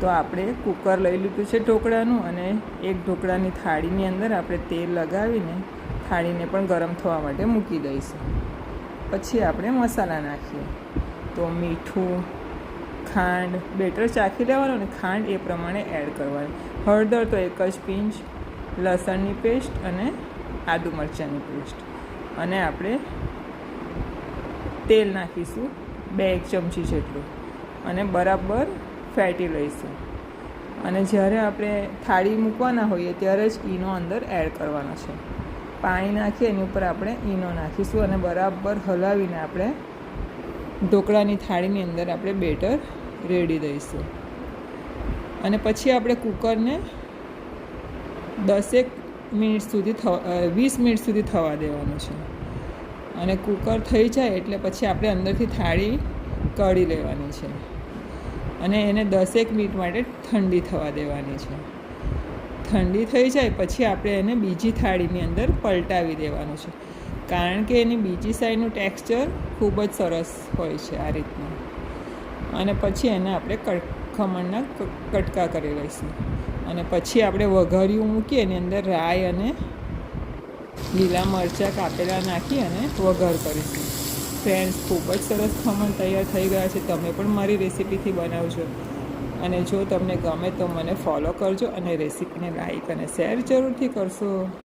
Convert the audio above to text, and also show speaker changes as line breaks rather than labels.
તો આપણે કુકર લઈ લીધું છે ઢોકળાનું, અને એક ઢોકળાની થાળીની અંદર આપણે તેલ લગાવીને થાળીને પણ ગરમ થવા માટે મૂકી દઈશું. પછી આપણે મસાલા નાખીએ. તો મીઠું, ખાંડ, બેટર ચાખી લેવાનું અને ખાંડ એ પ્રમાણે એડ કરવાની. હળદર તો 1 જ પિંચ, લસણની પેસ્ટ અને આદુ મરચાંની પેસ્ટ, અને આપણે તેલ નાખીશું 2 ચમચી જેટલું, અને બરાબર ફેટી લઈશું. અને જ્યારે આપણે થાળી મૂકવાના હોઈએ ત્યારે જ ઈનો અંદર એડ કરવાનો છે. પાણી નાખી એની ઉપર આપણે ઈનો નાખીશું અને બરાબર હલાવીને આપણે ઢોકળાની થાળીની અંદર આપણે બેટર રેડી દઈશું. અને પછી આપણે કુકરને 10 મિનિટ સુધી 20 મિનિટ સુધી થવા દેવાનું છે. અને કુકર થઈ જાય એટલે પછી આપણે અંદરથી થાળી કાઢી લેવાની છે અને એને 10 મિનિટ માટે ઠંડી થવા દેવાની છે. ઠંડી થઈ જાય પછી આપણે એને બીજી થાળીની અંદર પલટાવી દેવાનું છે, કારણ કે એની બીજી સાઈડનું ટેક્સચર ખૂબ જ સરસ હોય છે આ રીતનું. અને પછી એને આપણે ખમણના કટકા કરી લઈશું. અને પછી આપણે વઘારિયું મૂકી એની અંદર રાઈ અને લીલા મરચાં કાપેલા નાખી અને વઘાર કરીશું. ફ્રેન્ડ્સ, ખૂબ જ સરસ ખમણ તૈયાર થઈ ગયા છે. તમે પણ મારી રેસીપીથી બનાવજો. અને જો તમને ગમે તો મને ફોલો કરજો અને રેસીપીને લાઈક અને શેર જરૂરથી કરશો.